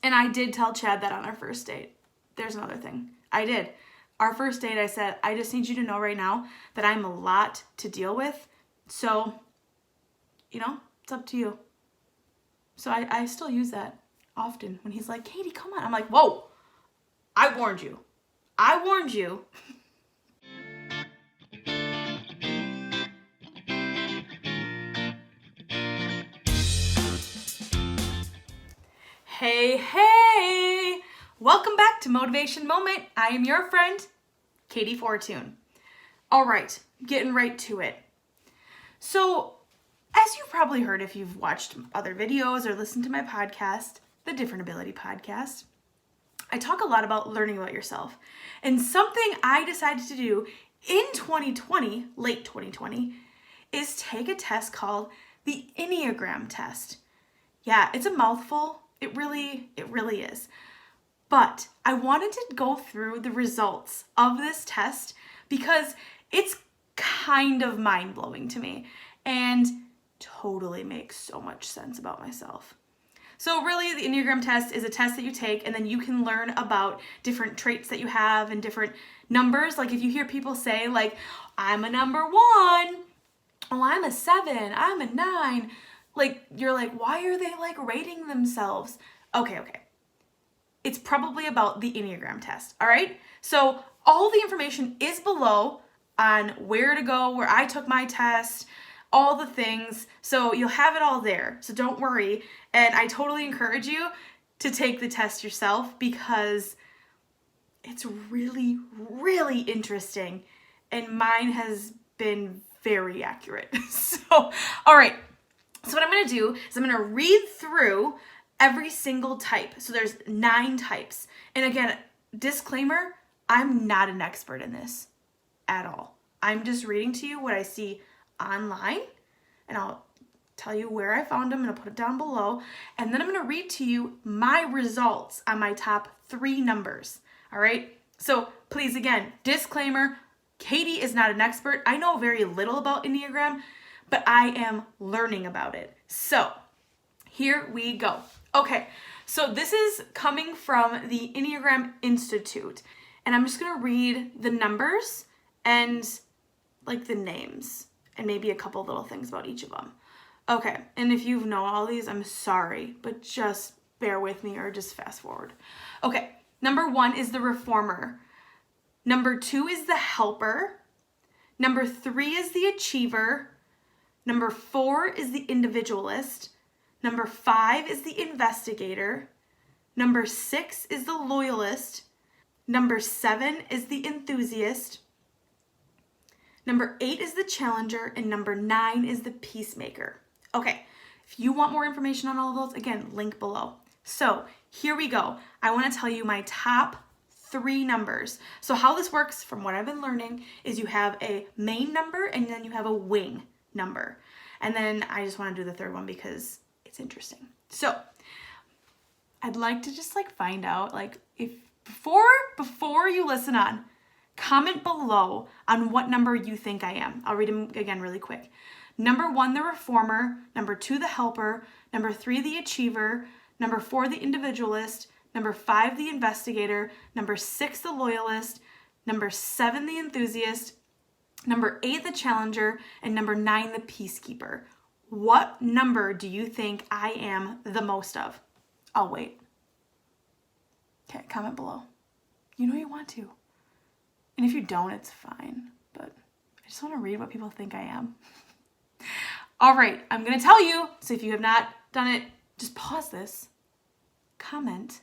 And I did tell Chad that on our first date. There's another thing. I did. Our first date, I said, I just need you to know right now that I'm a lot to deal with. So, it's up to you. So I still use that often when he's like, Katie, come on. I'm like, whoa, I warned you. I warned you. Hey. Welcome back to Motivation Moment. I am your friend, Katie Fortune. All right, getting right to it. So, as you've probably heard if you've watched other videos or listened to my podcast, the Different Ability Podcast, I talk a lot about learning about yourself. And something I decided to do in 2020, late 2020, is take a test called the Enneagram test. Yeah, it's a mouthful. It really is. But I wanted to go through the results of this test because it's kind of mind-blowing to me and totally makes so much sense about myself. So really, the Enneagram test is a test that you take and then you can learn about different traits that you have and different numbers. Like if you hear people say like, I'm a number 1, oh, I'm a 7, I'm a 9. Like, you're like, why are they like rating themselves? Okay. It's probably about the Enneagram test, all right? So all the information is below on where to go, where I took my test, all the things. So you'll have it all there. So don't worry. And I totally encourage you to take the test yourself because it's really, really interesting. And mine has been very accurate. So, all right. So what I'm going to do is I'm going to read through every single type. So there's 9 types. And again, disclaimer, I'm not an expert in this at all. I'm just reading to you what I see online, and I'll tell you where I found them, and I'll put it down below. And then I'm going to read to you my results on my top 3 numbers. All right? So please, again, disclaimer, Katie is not an expert. I know very little about Enneagram, but I am learning about it. So here we go. Okay, so this is coming from the Enneagram Institute, and I'm just going to read the numbers and like the names and maybe a couple little things about each of them. Okay, and if you know all these, I'm sorry, but just bear with me or just fast forward. Okay, number 1 is the reformer. Number 2 is the helper. Number 3 is the achiever. Number 4 is the individualist. Number 5 is the investigator. Number 6 is the loyalist. Number 7 is the enthusiast. Number 8 is the challenger. And number 9 is the peacemaker. Okay, if you want more information on all of those, again, link below. So here we go. I want to tell you my top 3 numbers. So how this works from what I've been learning is you have a main number and then you have a wing number. And then I just want to do the third one because it's interesting. So I'd like to just like find out like if before you listen on, comment below on what number you think I am. I'll read them again really quick. Number 1, the reformer. Number 2, the helper. Number 3, the achiever. Number 4, the individualist. Number 5, the investigator. Number 6, the loyalist. Number 7, the enthusiast. Number 8, the challenger. And number 9, the peacekeeper. What number do you think I am the most of? I'll wait. Okay, comment below. You know you want to. And if you don't, it's fine. But I just want to read what people think I am. All right, I'm going to tell you. So if you have not done it, just pause this, comment,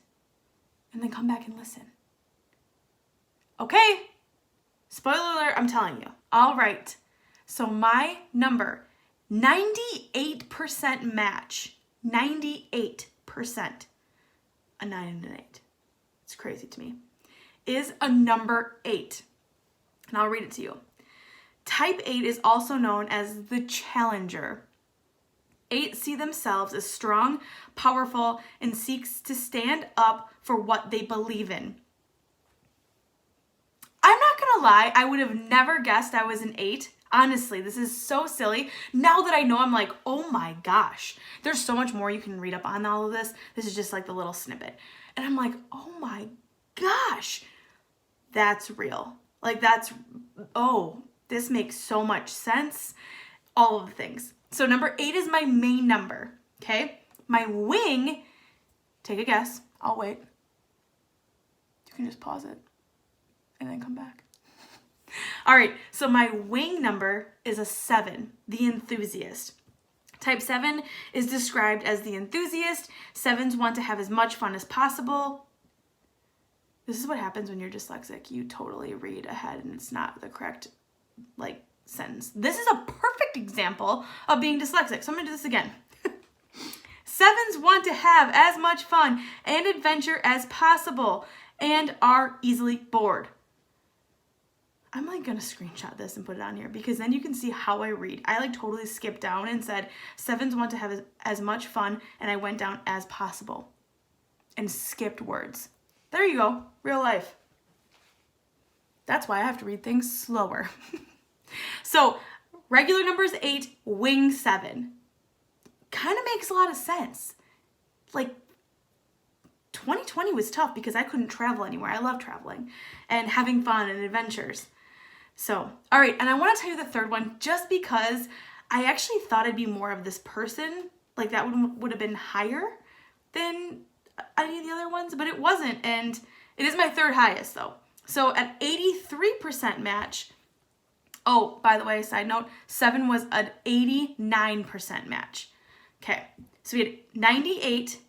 and then come back and listen. Okay. Spoiler alert, I'm telling you. All right. So my number, 98% match. 98%. A 9 and an 8. It's crazy to me. Is a number 8. And I'll read it to you. Type 8 is also known as the challenger. 8 see themselves as strong, powerful, and seeks to stand up for what they believe in. I'm not gonna lie, I would have never guessed I was an 8 Honestly, this is so silly. Now that I know, I'm like, oh my gosh, there's so much more you can read up on all of this. This is just like the little snippet. And I'm like, oh my gosh, that's real. Like this makes so much sense. All of the things. So number 8 is my main number, okay? My wing, take a guess. I'll wait. You can just pause it and then come back. All right, so my wing number is a 7, the enthusiast. Type 7 is described as the enthusiast. 7s want to have as much fun as possible. This is what happens when you're dyslexic. You totally read ahead and it's not the correct, sentence. This is a perfect example of being dyslexic. So I'm going to do this again. 7s want to have as much fun and adventure as possible and are easily bored. I'm going to screenshot this and put it on here because then you can see how I read. I totally skipped down and said 7s want to have as much fun, and I went down as possible and skipped words. There you go. Real life. That's why I have to read things slower. So regular number is 8, wing 7. Kind of makes a lot of sense. 2020 was tough because I couldn't travel anywhere. I love traveling and having fun and adventures. So, all right, and I want to tell you the third one just because I actually thought I'd be more of this person. That would have been higher than any of the other ones, but it wasn't, and it is my third highest though. So at 83% match, oh, by the way, side note, 7 was an 89% match. Okay, so we had 98,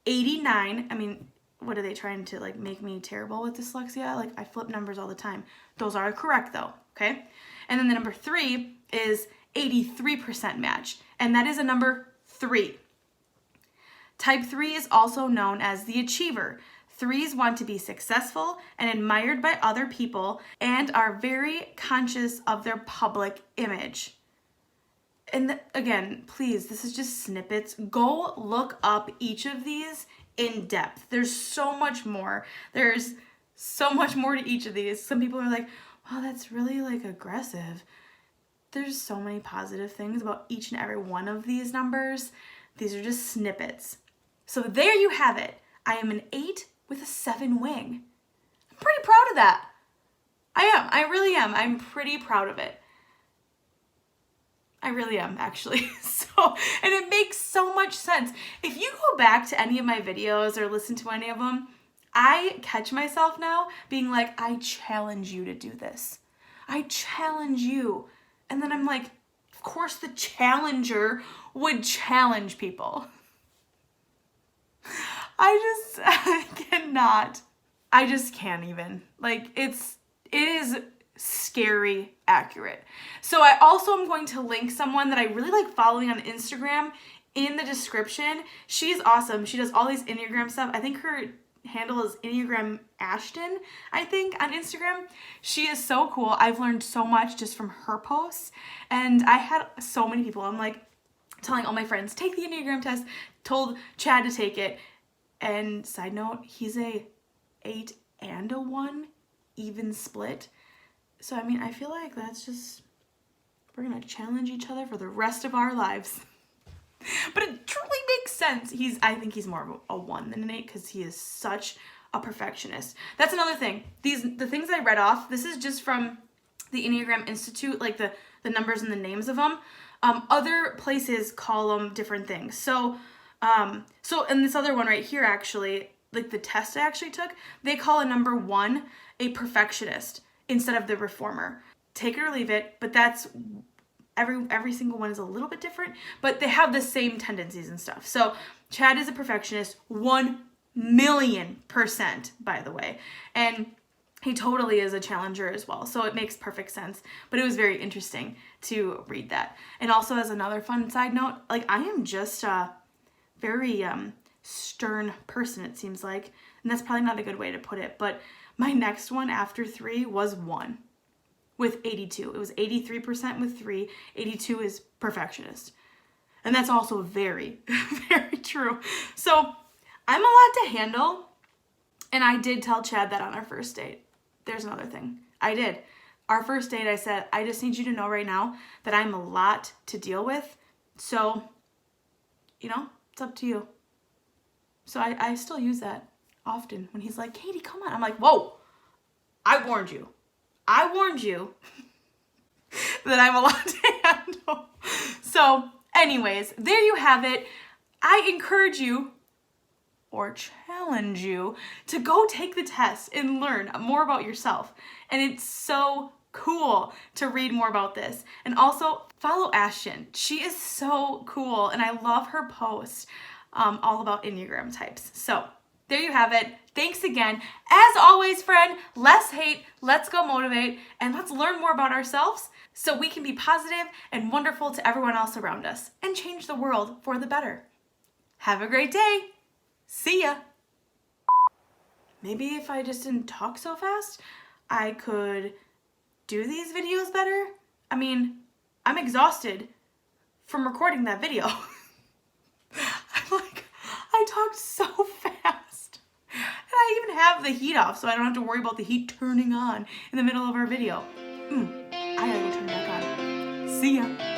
89. I mean, what are they trying to make me terrible with dyslexia? I flip numbers all the time. Those are correct though, okay? And then the number 3 is 83% match, and that is a number 3. Type 3 is also known as the achiever. 3s want to be successful and admired by other people and are very conscious of their public image. And again, please, this is just snippets. Go look up each of these in depth. There's so much more. There's so much more to each of these. Some people are like, wow, that's really aggressive. There's so many positive things about each and every one of these numbers. These are just snippets. So there you have it. I am an 8 with a 7 wing. I'm pretty proud of that. I am. I really am. I'm pretty proud of it. I really am, actually. And it makes so much sense. If you go back to any of my videos or listen to any of them, I catch myself now being like, I challenge you to do this. I challenge you. And then I'm like, of course the challenger would challenge people. I cannot. I just can't even. It is scary accurate. So I also am going to link someone that I really like following on Instagram in the description. She's awesome. She does all these Enneagram stuff. I think her handle is Enneagram Ashton, I think, on Instagram. She is so cool. I've learned so much just from her posts. And I had so many people. I'm telling all my friends, take the Enneagram test. Told Chad to take it. And side note, he's a 8 and a 1, even split. So, I feel like that's just, we're going to challenge each other for the rest of our lives. But it truly makes sense. I think he's more of a 1 than an 8 because he is such a perfectionist. That's another thing. The things I read off, this is just from the Enneagram Institute, the numbers and the names of them. Other places call them different things. So and this other one right here, actually, the test I actually took, they call a number 1 a perfectionist instead of the reformer. Take it or leave it, but that's every single one is a little bit different, but they have the same tendencies and stuff. So Chad is a perfectionist, 1,000,000%, by the way. And he totally is a challenger as well. So it makes perfect sense. But it was very interesting to read that. And also, as another fun side note, I am just a very stern person, it seems like. And that's probably not a good way to put it. But my next one after 3 was 1 with 82. It was 83% with 3. 82 is perfectionist. And that's also very, very true. So I'm a lot to handle. And I did tell Chad that on our first date. There's another thing. I did. our first date, I said, I just need you to know right now that I'm a lot to deal with. So, it's up to you. So I still use that often when he's like, Katie, come on. I'm like, whoa, I warned you. I warned you that I'm a lot to handle. So anyways, there you have it. I encourage you or challenge you to go take the test and learn more about yourself. And it's so cool to read more about this. And also follow Ashton. She is so cool and I love her posts all about Enneagram types. So there you have it. Thanks again. As always, friend, less hate, let's go motivate, and let's learn more about ourselves so we can be positive and wonderful to everyone else around us and change the world for the better. Have a great day. See ya. Maybe if I just didn't talk so fast, I could do these videos better. I mean, I'm exhausted from recording that video. I talked so fast. And I even have the heat off so I don't have to worry about the heat turning on in the middle of our video. I gotta go turn it back on. See ya.